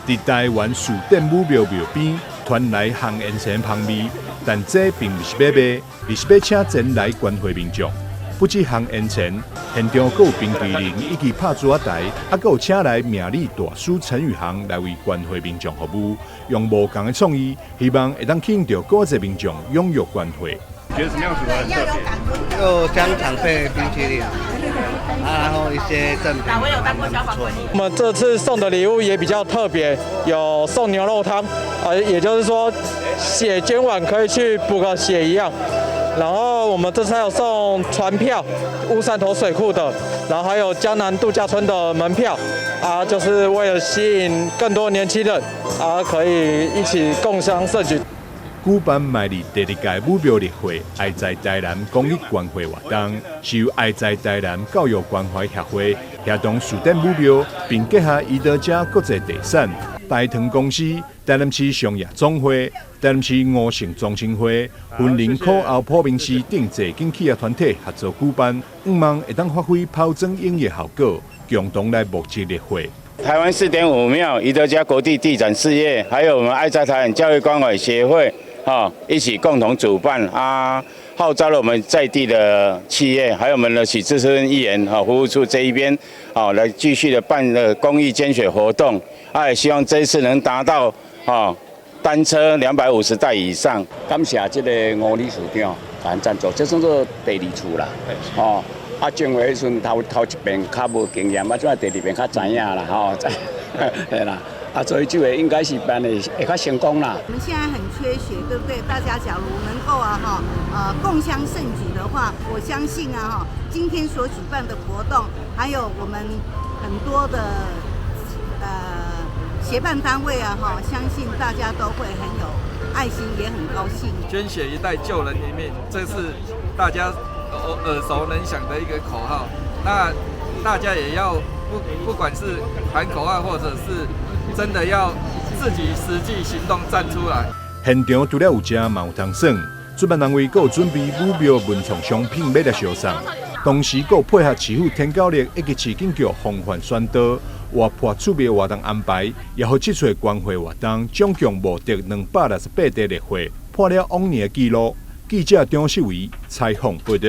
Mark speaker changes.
Speaker 1: 在台湾树顶武庙庙边传来行烟尘香味，但这并不是要卖，而是要请前来观会民众。不止行烟尘，现场还有冰淇淋以及拍纸台，还有请来名理大师陈宇航来为观会民众服务，用无同的创意，希望会当吸引到更多民众踊跃观会。
Speaker 2: 觉得什么样子很特别？
Speaker 3: 有香肠配冰淇淋，然后一些赠品。我有当过消防队。
Speaker 4: 我们这次送的礼物也比较特别，有送牛肉汤，也就是说血捐完可以去补个血一样。然后我们这次还有送船票，乌山头水库的，然后还有江南度假村的门票，就是为了吸引更多年轻人，可以一起共襄盛举。
Speaker 1: 举办迈入第2届武庙日会爱在台南公益关怀活动，是由爱在台南教育关怀协会协同树顶武庙，并结合宜德家国际地产、大唐公司、台南市商业总会、台南市五圣中心会、云林口后普明市等侪间企业团体合作举办，希望会当发挥抛砖引玉效果，共同来募集日会。
Speaker 5: 台湾4.5庙、宜德家国际地展事业，还有我们爱在台南教育关怀协会。一起共同主办号召了我们在地的企业，还有我们的许志村议员服务处这一边，来继续的办公益捐血活动。也希望这一次能达到单车250台以上。
Speaker 6: 感谢这个吴理事长咱赞助，这算做第2次啦。前回迄阵头一遍较无经验，即摆第2遍较知影啦，嘿啦。所以这个应该是办的会较成功啦。
Speaker 7: 我们现在很缺血，对不对？大家假如能够共襄盛举的话，我相信今天所举办的活动，还有我们很多的协办单位相信大家都会很有爱心，也很高兴。
Speaker 4: 捐血一代救人一命，这是大家耳熟能详的一个口号。那大家也要不管是喊口号，或者是真的要自己实际行动站出来。
Speaker 1: 现场除了有吃嘛有通耍，主办单位还有准备武庙文创商品要来销售，同时还有配合市府天高力以及市警局防范宣导、活泼趣味活动安排，也和这次关怀活动总共募得268台日会，破了往年的纪录。记者张世伟采访报道。